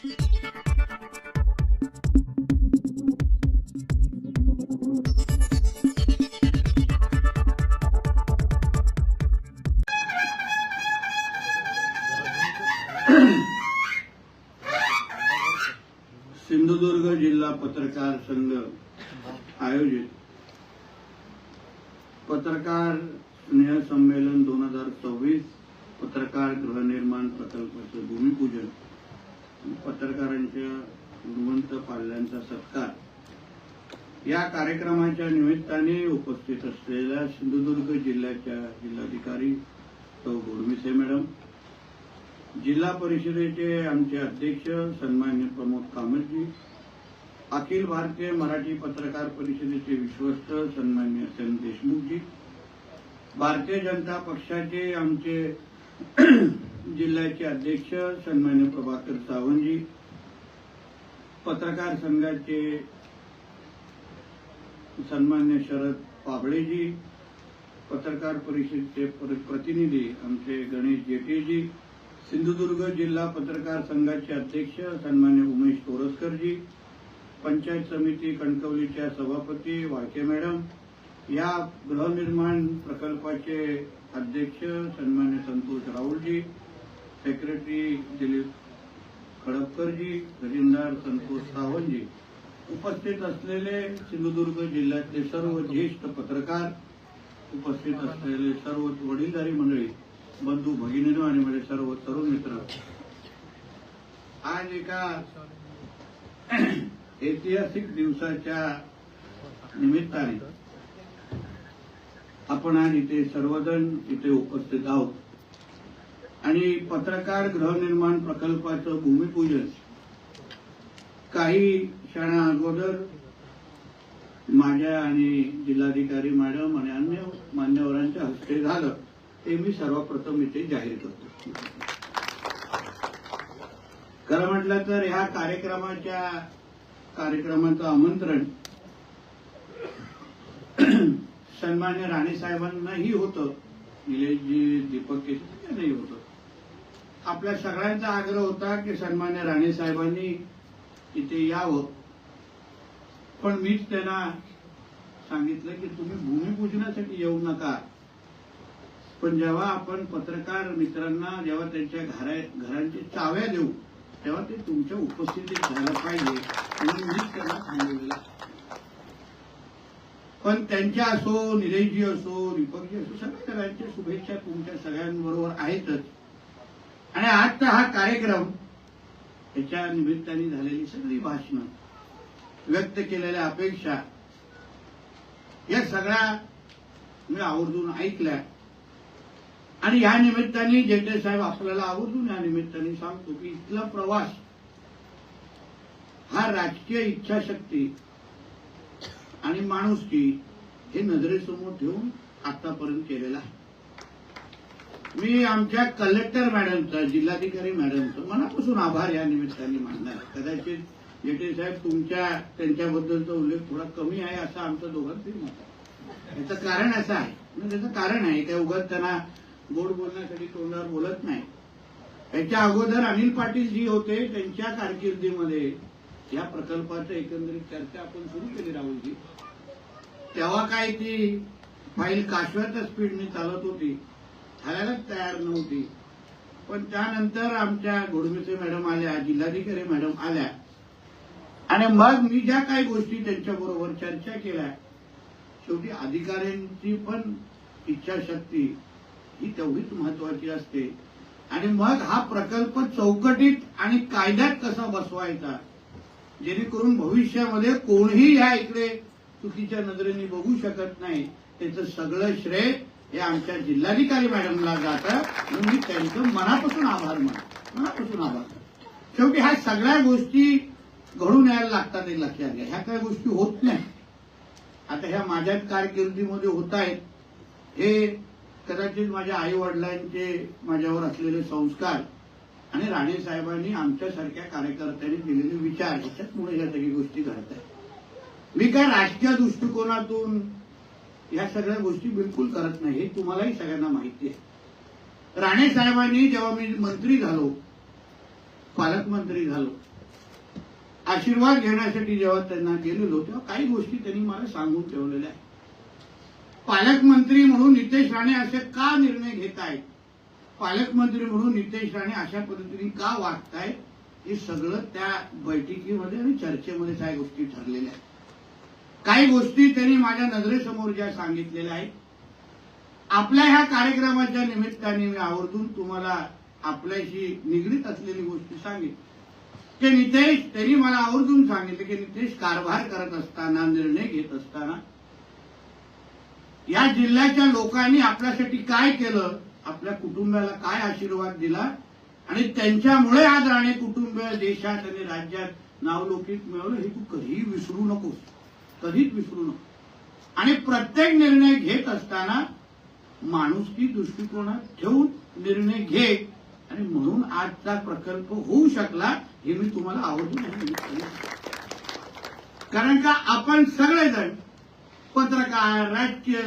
सिंधुदुर्ग जिल्हा पत्रकार संघ आयोजित पत्रकार स्नेह संमेलन 2026 पत्रकार गृहनिर्माण प्रकल्पाचे भूमिपूजन, पत्रकारांच्या गुणवंत पाल्यांचा सत्कार या कार्यक्रमाच्या निमित्ताने उपस्थित असलेल्या सिंधुदुर्ग जिल्ह्याच्या जिल्हाधिकारी सौ गोडमिसे मॅडम, जिल्हा परिषदेचे आमचे अध्यक्ष सन्माननीय प्रमोद कामतजी, अखिल भारतीय मराठी पत्रकार परिषदेचे विश्वस्त सन्माननीय एस देशमुखजी, भारतीय जनता पक्षाचे आमचे जिल्ह्याचे अध्यक्ष सन्माननीय प्रभाकर सावंतजी, पत्रकार संघाचे सन्माननीय शरद पाबळेजी, पत्रकार परिषदेचे प्रतिनिधी आमचे गणेश जेठेजी, सिंधुदुर्ग जिल्हा पत्रकार संघाचे अध्यक्ष सन्माननीय उमेश तोरसकरजी, पंचायत समिती कणकवलीच्या सभापती वाळके मॅडम, या गृहनिर्माण प्रकल्पाचे अध्यक्ष सन्मान्य संतोष राहुलजी, सेक्रेटरी दिलीप खडपकरजी, खजिनदार संतोष सावंतजी, उपस्थित असलेले सिंधुदुर्ग जिल्ह्यातले सर्व ज्येष्ठ पत्रकार, उपस्थित असलेले सर्व वडीलधारी मंडळी, बंधू भगिनींनो आणि माझे सर्व तरुण मित्र, आज एका ऐतिहासिक दिवसाच्या निमित्ताने आपण आज इथे सर्वजण इथे उपस्थित आहोत आणि पत्रकार गृहनिर्माण प्रकल्पाचं भूमिपूजन काही क्षणा अगोदर माझ्या आणि जिल्हाधिकारी मॅडम आणि अन्य मान्यवरांच्या हस्ते झालं, ते मी सर्वप्रथम इथे जाहीर करतो. खरं म्हटलं तर ह्या कार्यक्रमाचं आमंत्रण सन्मान्य राणे साहेबांनाही होतं, निलेशजी दीपक केसरी यांनाही होतं. आपल्या सगळ्यांचा आग्रह होता की सन्मान्य राणे साहेबांनी इथे यावं, पण मीच त्यांना सांगितलं की तुम्ही भूमिपूजनासाठी येऊ नका, पण जेव्हा आपण पत्रकार मित्रांना जेव्हा त्यांच्या घरांची चाव्या देऊ तेव्हा ते तुमच्या उपस्थितीत झालं पाहिजे म्हणून मीच त्यांना सांगितलं. पण त्यांच्या असो, निलेशजी असो, दीपकजी असो, सगळ्यांच्या शुभेच्छा तुमच्या सगळ्यांबरोबर आहेतच. आणि आजचा हा कार्यक्रम, त्याच्या निमित्ताने झालेली सगळी भाषणं, व्यक्त केलेल्या अपेक्षा, या सगळ्या मी आवर्जून ऐकल्या. आणि या निमित्ताने जेठे साहेब आपल्याला आवर्जून या निमित्ताने सांगतो की इथला प्रवास हा राजकीय इच्छाशक्ती आणि माणुसकी हे नजरेसमोर ठेवून आतापर्यंत केलेला आहे. मी आमच्या कलेक्टर मॅडमचा, जिल्हाधिकारी मॅडमचा मनापासून आभार या निमित्ताने मानणार. कदाचित जेठे साहेब त्यांच्याबद्दलचा उल्लेख थोडा कमी आहे असं आमचं दोघांचंही मत आहे. याचं कारण असं आहे, त्याचं कारण आहे काय उगाच त्यांना गोड बोलण्यासाठी तोंडावर बोलत नाही. याच्या अगोदर अनिल पाटील जी होते, त्यांच्या कारकिर्दीमध्ये या प्रकल्पाचं एकंदरीत चर्चा आपण सुरू केली राहुलजी. तेव्हा काय ती फाईल काशव्याच्या स्पीडने चालत होती, हालायलाच तयार नव्हती. पण त्यानंतर आमच्या गोडमिसे मॅडम आल्या, जिल्हाधिकारी मॅडम आल्या आणि मग मी ज्या काही गोष्टी त्यांच्याबरोबर चर्चा केल्या, शेवटी अधिकाऱ्यांची पण इच्छाशक्ती ही तेवढीच महत्वाची असते. आणि मग हा प्रकल्प चौकटीत आणि कायद्यात कसा बसवायचा, जेणेकरून भविष्यामध्ये कोणीही या इकडे चुकीच्या नजरेने बघू शकत नाही, त्याचं सगळं श्रेय हे आमच्या जिल्हाधिकारी मॅडमला जातं. म्हणून मी त्यांचं मनापासून आभार मानतो, मनापासून आभार. शेवटी ह्या सगळ्या गोष्टी घडून यायला लागतात, हे लक्षात घ्या. ह्या काही गोष्टी होत नाही. आता ह्या माझ्या कारकिर्दीमध्ये होत आहेत, हे कदाचित माझ्या आई वडिलांचे माझ्यावर असलेले संस्कार आणि राणे साहेबांनी आमच्यासारख्या कार्यकर्त्यांनी दिलेले विचार, याच्यामुळे या सगळ्या गोष्टी घडत आहेत. मी काय राजकीय दृष्टिकोनातून या सगळ्या गोष्टी बिलकुल करत नाही, हे तुम्हालाही सगळ्यांना माहिती आहे. राणे साहेबांनी जेव्हा मी मंत्री झालो, पालकमंत्री झालो, आशीर्वाद घेण्यासाठी जेव्हा त्यांना गेलेलो तेव्हा काही गोष्टी त्यांनी मला सांगून ठेवलेल्या आहेत. पालकमंत्री म्हणून नितेश राणे असे का निर्णय घेत आहेत, पालकमंत्री म्हणून नितेश राणे अशा पद्धतीने का वागतायत, हे सगळं त्या बैठकीमध्ये आणि चर्चेमध्ये काही गोष्टी ठरलेल्या आहेत. काही गोष्टी त्यांनी माझ्या नजरेसमोर ज्या सांगितलेल्या आहेत. आपल्या ह्या कार्यक्रमाच्या निमित्ताने मी आवर्जून तुम्हाला आपल्याशी निगडीत असलेली गोष्टी सांगितली की नितेश, त्यांनी मला आवर्जून सांगितलं की नितेश, कारभार करत असताना, निर्णय घेत असताना या जिल्ह्याच्या लोकांनी आपल्यासाठी काय केलं, आपल्या कुटुंबाला काय आशीर्वाद दिला आणि त्यांच्यामुळे आज राणे कुटुंब देशात आणि राज्यात नावलौकिक मिळवलं, हे तू कधीही विसरू नकोस, कधीच विसरू नको. आणि प्रत्येक निर्णय घेत असताना माणुसकी दृष्टिकोनात ठेवून निर्णय घे आणि म्हणून आजचा प्रकल्प होऊ शकला, हे मी तुम्हाला आवर्जून सांगितलं. कारण का आपण सगळेजण पत्रकार, राजकीय,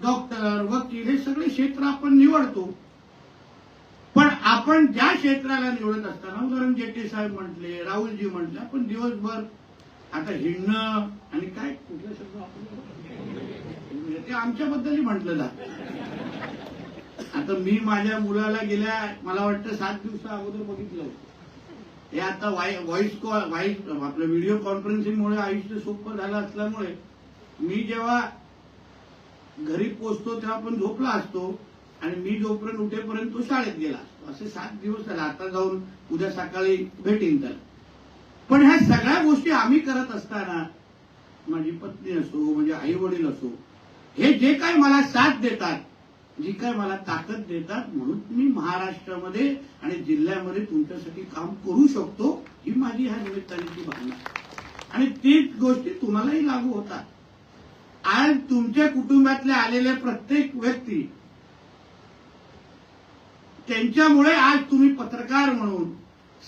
डॉक्टर, वकील हे सगळे क्षेत्र आपण निवडतो. पण आपण ज्या क्षेत्राला निवडत असताना, उदाहरण जेटे साहेब म्हटले, राहुलजी म्हटले, आपण दिवसभर आता हिंडणं आणि काय कुठला शब्द आपण ते आमच्याबद्दलही म्हटलं जातं. आता मी माझ्या मुलाला गेल्या मला वाटतं 7 दिवसा अगोदर बघितलं होतं. हे आता व्हॉइस कॉल आपलं व्हिडिओ कॉन्फरन्सिंगमुळे आयुष्य सोपं झालं असल्यामुळे मी जेव्हा घरी पोहोचतो तेव्हा आपण झोपला असतो आणि मी जोपर्यंत उठेपर्यंत तो शाळेत गेला असतो. असे 7 दिवस झाले. आता जाऊन उद्या सकाळी भेटेन त्याला. पण ह्या सगळ्या गोष्टी आम्ही करत असताना माझी पत्नी असो, म्हणजे आई वडील असो, हे जे काही मला साथ देतात, जी काय मला ताकद देतात, म्हणून मी महाराष्ट्रामध्ये आणि जिल्ह्यामध्ये तुमच्यासाठी काम करू शकतो, ही माझी ह्या निमित्तानेची भावना. आणि तीच गोष्टी तुम्हालाही लागू होतात. आज तुमच्या कुटुंबातले आलेले प्रत्येक व्यक्ती, त्यांच्यामुळे आज तुम्ही पत्रकार म्हणून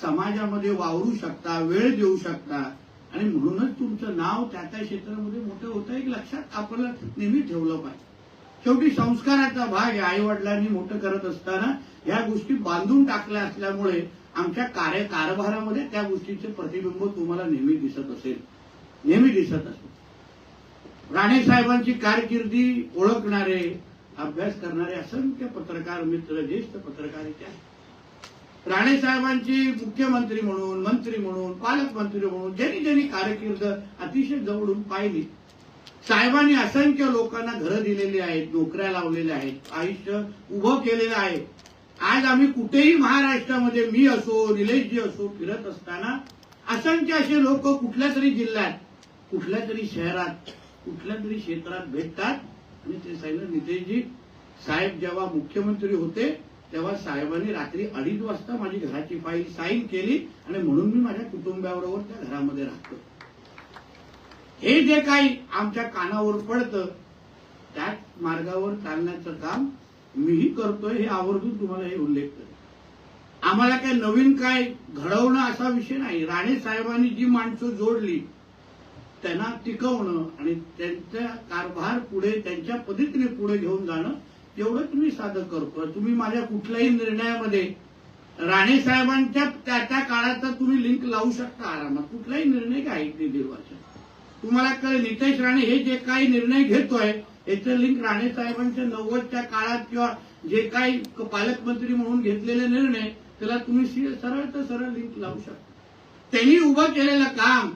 समाजामध्ये वावरू शकता, वेळ देऊ शकता आणि म्हणूनच तुमचं नाव त्या त्या क्षेत्रामध्ये मोठं होतं. एक लक्षात आपल्याला नेहमी ठेवलं पाहिजे. शेवटी संस्काराचा भाग आहे. आई वडिलांनी मोठं करत असताना या गोष्टी बांधून टाकल्या असल्यामुळे आमच्या कारभारामध्ये त्या गोष्टीचे प्रतिबिंब तुम्हाला नेहमी दिसत असेल, नेहमी दिसत असेल. राणे साहेबांची कारकिर्दी ओळखणारे, अभ्यास करणारे असंख्य पत्रकार मित्र, ज्येष्ठ पत्रकार इथे आहेत. राणे साहेबांची मुख्यमंत्री म्हणून, मंत्री म्हणून, पालकमंत्री म्हणून ज्यांनी कारकीर्द अतिशय जवळून पाहिली. साहेबांनी असंख्य लोकांना घरं दिलेली आहेत, नोकऱ्या लावलेल्या आहेत, आयुष्य उभं केलेलं आहे. आज आम्ही कुठेही महाराष्ट्रामध्ये, मी असो, निलेशजी असो, फिरत असताना असंख्य असे लोक कुठल्या तरी जिल्ह्यात, कुठल्या तरी शहरात, कुठल्या तरी क्षेत्रात भेटतात आणि ते सांगितलं, नितेशजी, साहेब जेव्हा मुख्यमंत्री होते तेव्हा साहेबांनी रात्री 2:30 वाजता माझी घराची फाईल साईन केली आणि म्हणून मी माझ्या कुटुंबाबरोबर त्या घरामध्ये राहतो. हे जे काही आमच्या कानावर पडतं त्याच मार्गावर चालण्याचं काम मीही करतोय, हे आवर्जून तुम्हाला हे उल्लेख करतो. आम्हाला काय नवीन काय घडवणं असा विषय नाही. राणे साहेबांनी जी माणसं जोडली त्यांना टिकवणं आणि त्यांचा कारभार पुढे त्यांच्या पद्धतीने पुढे घेऊन जाणं, एवढं तुम्ही साधं करतो. तुम्ही माझ्या कुठल्याही निर्णयामध्ये राणे साहेबांच्या त्या काळाचा तुम्ही लिंक लावू शकता आरामात. कुठलाही निर्णय काय 1-1.5 वर्ष तुम्हाला कळेल. नितेश राणे हे जे काही निर्णय घेतोय याचं लिंक राणे साहेबांच्या 90च्या काळात किंवा जे काही पालकमंत्री म्हणून घेतलेले निर्णय, त्याला तुम्ही सरळ लिंक लावू शकता. त्यांनी उभं केलेलं काम,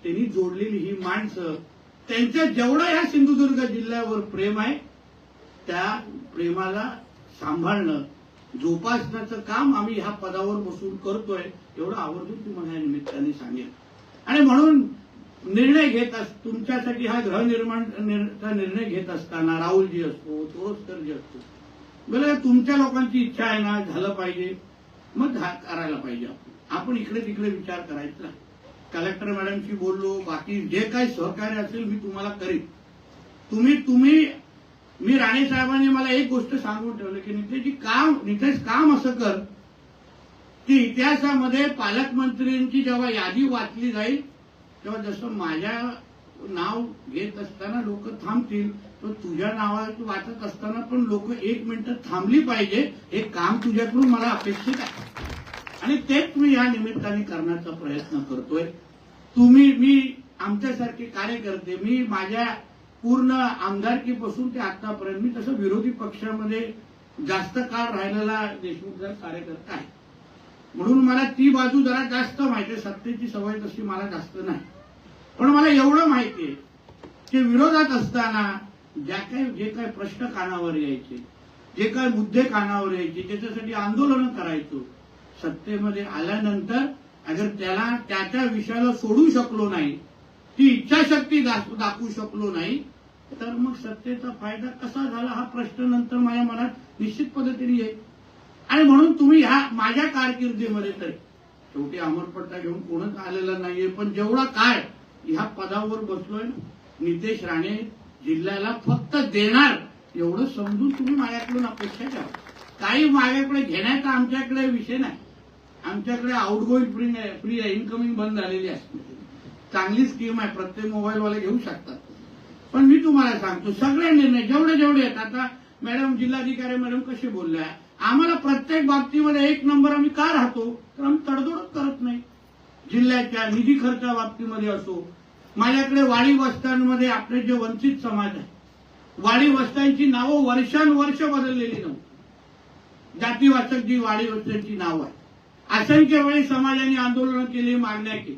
त्यांनी जोडलेली ही माणसं, त्यांचं जेवढं या सिंधुदुर्ग जिल्ह्यावर प्रेम आहे त्या प्रेमाला सांभाळणं, जोपासण्याचं काम आम्ही ह्या पदावर बसून करतोय, एवढं आवर्जून तुम्हाला या निमित्ताने सांगेल. आणि म्हणून निर्णय घेत तुमच्यासाठी हा गृहनिर्माणचा निर्णय घेत असताना राहुलजी असतो, तोरसकरजी असतो, बरं तुमच्या लोकांची इच्छा आहे ना, झालं पाहिजे, मग करायला पाहिजे. आपण इकडे तिकडे विचार करायचा. कलेक्टर मॅडमशी बोललो, बाकी जे काही सहकार्य असेल मी तुम्हाला करीन. मी राणे साहेबांनी मला एक गोष्ट सांगून ठेवलं की नितेश काम असं कर की इतिहासामध्ये पालकमंत्र्यांची जेव्हा यादी वाचली जाईल तेव्हा जसं माझ्या नाव घेत असताना लोक थांबतील, तर तुझ्या नावात वाचत असताना पण लोक 1 मिनिट थांबली पाहिजे. हे काम तुझ्याकडून मला अपेक्षित आहे आणि तेच मी या निमित्ताने करण्याचा प्रयत्न करतोय. मी आमच्यासारखे कार्यकर्ते, मी माझ्या पूर्ण आमदारकीपासून ते आतापर्यंत मी तसं विरोधी पक्षामध्ये जास्त काळ राहिलेला देशमुख कार्यकर्ता आहे, म्हणून मला ती बाजू जरा जास्त माहिती आहे. सत्तेची सवय तशी मला जास्त नाही, पण मला एवढं माहिती आहे की विरोधात असताना जे काही प्रश्न कानावर यायचे, जे काही मुद्दे कानावर यायचे, त्याच्यासाठी आंदोलन करायचो, सत्तेमध्ये आल्यानंतर अगर त्याला त्या विषयाला सोडू शकलो नाही, ती इच्छाशक्ती दाखवू शकलो नाही, तर मग सत्तेचा फायदा कसा झाला हा प्रश्न नंतर माझ्या मनात निश्चित पद्धतीने येईल. आणि म्हणून तुम्ही ह्या माझ्या कारकिर्दीमध्ये तर शेवटी अमरपट्टा घेऊन कोणच आलेला नाहीये, पण जेवढा काय ह्या पदावर बसलोय नितेश राणे जिल्ह्याला फक्त देणार एवढं समजून तुम्ही माझ्याकडून अपेक्षा करा. काही माझ्याकडे घेण्याचा आमच्याकडे विषय नाही, आमच्याकडे आउटगोईंग फ्री आहे, इनकमिंग बंद झालेली आहे. चांगली स्कीम आहे, प्रत्येक मोबाईलवाले घेऊ शकतात. पण मी तुम्हाला सांगतो सगळे निर्णय जेवढे आहेत, आता मॅडम जिल्हाधिकारी मॅडम कसे बोलल्या, आम्हाला प्रत्येक बाबतीमध्ये एक नंबर आम्ही का राहतो, तर आम्ही तडजोड करत नाही. जिल्ह्याच्या निधी खर्चा बाबतीमध्ये असो, माझ्याकडे वाडी वस्त्यांमध्ये आपले जे वंचित समाज आहे, वाडी वस्त्यांची नावं वर्षानुवर्ष बदललेली नव्हती. जातीवाचक जी वाडी वस्त्यांची नाव आहे, असंख्य वेळी समाजाने आंदोलन केली, मागण्या केली.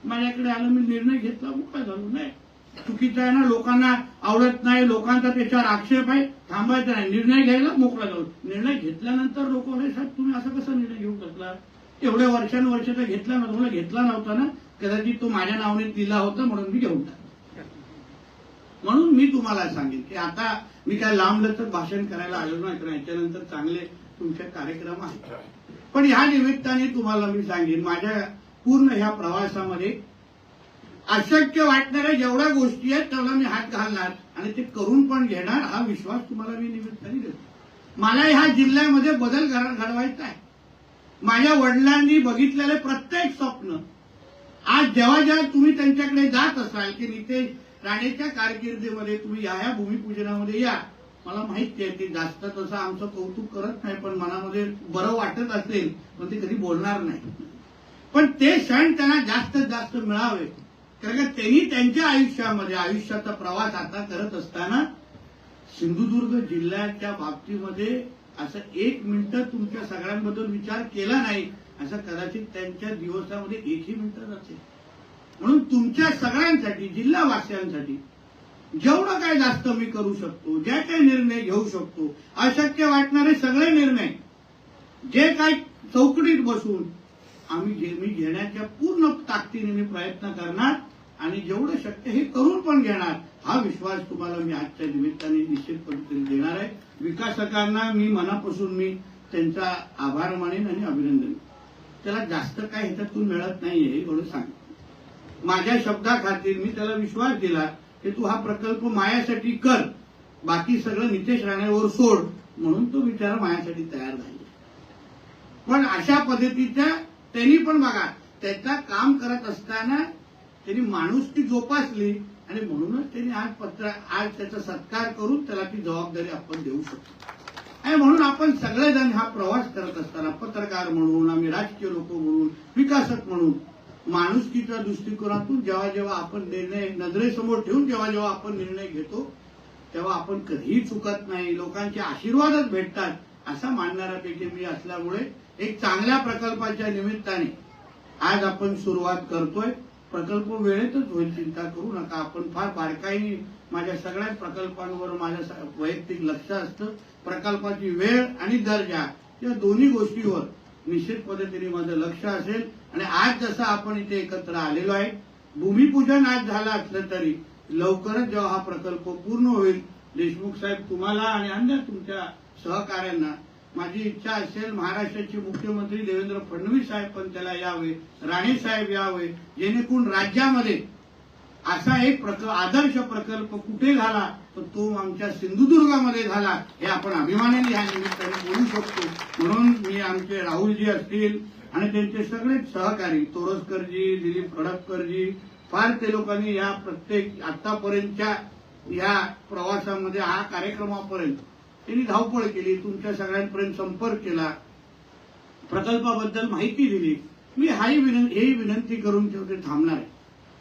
माझ्याकडे आलं, मी निर्णय घेतला, मोकळा झालो. नाही चुकीचं आहे ना, लोकांना आवडत नाही, लोकांचा त्याच्यावर आक्षेप आहे, थांबायचं नाही, निर्णय घ्यायला मोकळा झालो. निर्णय घेतल्यानंतर लोक अरे साहेब तुम्ही असं कसं निर्णय घेऊ शकला, एवढ्या वर्षानुवर्षाचा घेतला ना, तुम्हाला घेतला नव्हता ना, कदाचित तो माझ्या नावाने दिला होता म्हणून मी घेऊन टाकला. म्हणून मी तुम्हाला सांगेन की आता मी काय लांबलचक भाषण करायला आलो नाही, तर याच्यानंतर चांगले तुमचे कार्यक्रम आहेत. पण ह्या निमित्ताने तुम्हाला मी सांगेन, माझ्या पूर्ण ह्या प्रवासामध्ये अशक्य वाटणाऱ्या जेवढ्या गोष्टी आहेत तेवढा मी हात घालणार आणि ते करून पण घेणार, हा विश्वास तुम्हाला मी निमित्ताने देतो. मला ह्या जिल्ह्यामध्ये बदल घडवायचा आहे. माझ्या वडिलांनी बघितलेले प्रत्येक स्वप्न आज जेव्हा तुम्ही त्यांच्याकडे जात असाल की नितेश राणेच्या कारकिर्दीमध्ये तुम्ही या भूमिपूजनामध्ये या, मला माहिती आहे ते जास्त तसं आमचं कौतुक करत नाही, पण मनामध्ये बरं वाटत असेल पण ते कधी बोलणार नाही. पण ते क्षण त्यांना जास्तीत जास्त मिळावे, कारण का त्यांनी त्यांच्या आयुष्याचा प्रवास आता करत असताना सिंधुदुर्ग जिल्ह्याच्या बाबतीमध्ये असं एक मिनिट तुमच्या सगळ्यांबद्दल विचार केला नाही, असं कदाचित त्यांच्या दिवसामध्ये एकही मिनिट नसेल. म्हणून तुमच्या सगळ्यांसाठी, जिल्हावासियांसाठी जेवढं काय जास्त मी करू शकतो, जे काही निर्णय घेऊ शकतो, अशक्य वाटणारे सगळे निर्णय जे काही चौकटीत बसून मी घेण्याच्या पूर्ण ताकदीने मी प्रयत्न करणार आणि जेवढं शक्य हे करून पण घेणार, हा विश्वास तुम्हाला मी आजच्या निमित्ताने निश्चित पद्धतीने देणार आहे. विकासकांना मी मनापासून मी त्यांचा आभार मानेन आणि अभिनंदन. त्याला जास्त काय ह्याच्यातून मिळत नाहीये एवढं सांग. माझ्या शब्दाखातीर मी त्याला विश्वास दिला की तू हा प्रकल्प मायासाठी कर, बाकी सगळं नितेश राणेवर सोड, म्हणून तो बिचारा मायासाठी तयार झाला. पण अशा पद्धतीच्या त्यांनी पण बघा त्याचा काम करत असताना त्यांनी माणुसकी जोपासली आणि म्हणूनच त्यांनी आज त्याचा सत्कार करून त्याला ती जबाबदारी आपण देऊ शकतो. आणि म्हणून आपण सगळेजण हा प्रवास करत असताना पत्रकार म्हणून, आम्ही राजकीय लोक म्हणून, विकासक म्हणून, माणुसकीच्या दृष्टिकोनातून जेव्हा आपण निर्णय नजरेसमोर ठेवून जेव्हा आपण निर्णय घेतो तेव्हा आपण कधीही चुकत नाही, लोकांचे आशीर्वादच भेटतात असा मानणाऱ्यापैकी मी असल्यामुळे एक चांगल्या प्रकल्पाच्या निमित्ताने आज आपण सुरुवात करतोय. प्रकल्प वेळेतच होईल, चिंता करू नका. आपण फार बारकाईने माझ्या सगळ्या प्रकल्पांवर माझ्या वैयक्तिक लक्ष असतं. प्रकल्पाची वेळ आणि दर्जा या दोन्ही गोष्टीवर निश्चित पद्धतीने माझं लक्ष असेल. आणि आज जसं आपण इथे एकत्र आलेलो आहे, भूमिपूजन आज झालं असलं तरी लवकरच जेव्हा हा प्रकल्प पूर्ण होईल, देशमुख साहेब तुम्हाला आणि अन्य तुमच्या सहकाऱ्यांना माझी इच्छा असेल महाराष्ट्राचे मुख्यमंत्री देवेंद्र फडणवीस साहेब पण त्याला यावे, राणे साहेब यावे, जेणेकरून राज्यामध्ये असा एक आदर्श प्रकल्प कुठे झाला तर तो आमच्या सिंधुदुर्गामध्ये झाला, हे आपण अभिमानाने या निमित्ताने बोलू शकतो. म्हणून मी आमचे राहुलजी असतील आणि त्यांचे सगळे सहकारी तोरसकरजी, दिलीप खडपकरजी, फार ते लोकांनी या प्रत्येक आतापर्यंतच्या या प्रवासामध्ये हा कार्यक्रमापर्यंत त्यांनी धावपळ केली, तुमच्या सगळ्यांपर्यंत संपर्क केला, प्रकल्पाबद्दल माहिती दिली. मी हेही विनंती करून ठेवते थांबणार आहे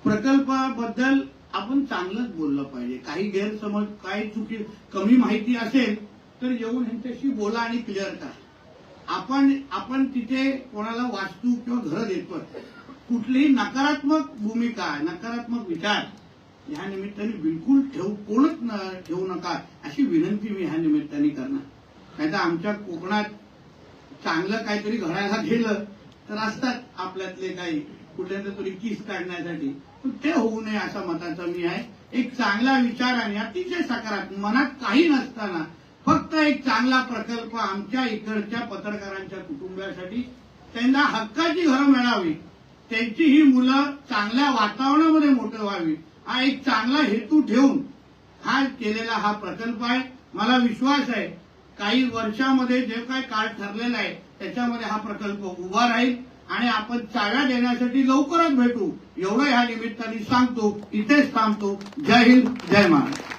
प्रकल्पाबद्दल आपण चांगलंच बोललं पाहिजे. काही गैरसमज, काही चुकी, कमी माहिती असेल तर येऊन ह्यांच्याशी बोला आणि क्लिअर करा. आपण तिथे कोणाला वास्तू किंवा घरं देतोय, कुठलीही नकारात्मक भूमिका, नकारात्मक विचार ह्या निमित्ताने बिलकुल कोणच ठेवू नका अशी विनंती मी ह्या निमित्ताने करणार. नाही तर आमच्या कोकणात चांगलं काहीतरी घडायला गेलं तर असतात आपल्यातले काही कुठल्या तरी किस काढण्यासाठी, पण ते होऊ नये असा मताचा मी आहे. एक चांगला विचार आणि अतिशय सकारात्मक, मनात काही नसताना फक्त एक चांगला प्रकल्प आमच्या इकडच्या पत्रकारांच्या कुटुंबासाठी, त्यांना हक्काची घरं मिळावी, त्यांची ही मुलं चांगल्या वातावरणामध्ये मोठं व्हावी, हा एक चांगला हेतू ठेवून हा केलेला हा प्रकल्प आहे. मला विश्वास आहे काही वर्षामध्ये जे काही काळ ठरलेला आहे त्याच्यामध्ये हा प्रकल्प उभा राहील आणि आपण चाव्या देण्यासाठी लवकरच भेटू एवढं ह्या निमित्ताने सांगतो. इथेच थांबतो. जय हिंद, जय महाराष्ट्र.